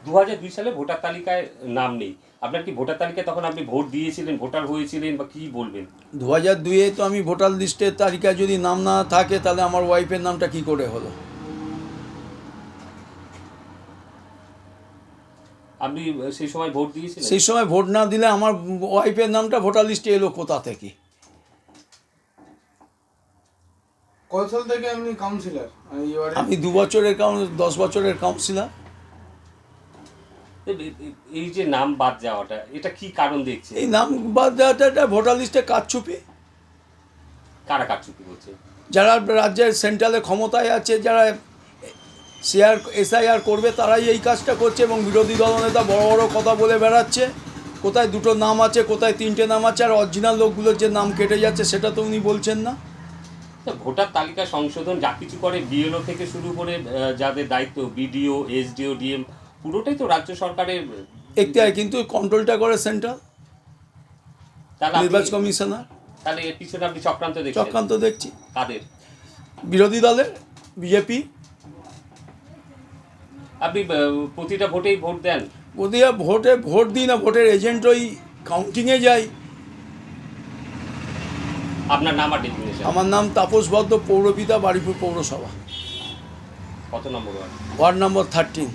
2002 সালে ভোটার তালিকায় নাম নেই, আপনার কি ভোটার তালিকায় তখন আপনি ভোট দিয়েছিলেন, ভোটার হয়েছিলেন, বা কি বলবেন? 2002-এ তো আমি ভোটার লিস্টের তালিকায় যদি নাম না থাকে তাহলে আমার ওয়াইফের নামটা কি করে হলো? আপনি সেই সময় ভোট দিয়েছিলেন? সেই সময় ভোট না দিলে আমার ওয়াইফের নামটা ভোটার লিস্টে এলো কোথা থেকে? কত সাল থেকে আপনি কাউন্সিলর? আমি 2 বছরের 10 বছরের কাউন্সিলর। এই যে নাম বাদ যাওয়াটা, এটা কি কারণ দেখছে? এই নাম বাদ দেওয়াটা ভোটার লিস্টে কারচুপি। কারা কারচুপি করছে? যারা রাজ্যের সেন্ট্রালে ক্ষমতায় আছে, যারা এসআইআর করবে, তারাই এই কাজটা করছে। এবং বিরোধী দলনেতা বড় বড় কথা বলে বেড়াচ্ছে, কোথায় 2টো নাম আছে, কোথায় 3টে নাম আছে, আর অরিজিনাল লোকগুলোর যে নাম কেটে যাচ্ছে সেটা তো উনি বলছেন না। ভোটার তালিকা সংশোধন যা কিছু করে, বিএলও থেকে শুরু করে যাদের দায়িত্ব, বিডিও, এসডিও, ডিএম, পুরোটাই তো রাজ্য সরকারের এখতিয়ার, কিন্তু কন্ট্রোলটা করে সেন্ট্রাল নির্বাচন কমিশনার। তাহলে এর পিছনে আপনি চক্রান্ত দেখছেন? চক্রান্ত দেখছি। কাদের? বিরোধী দলের, বিজেপি। আপনি প্রতিটা ভোটেই ভোট দেন? প্রতিটা ভোট দিই না, ভোটের এজেন্ট ওই কাউন্টিংয়ে যাই। আপনার নাম আর ডেজিগনেশন? আমার নাম তাপস ভদ্র, পৌরপিতা, বারুইপুর পৌরসভা, কত নম্বর ওয়ার্ড? Ward number 13।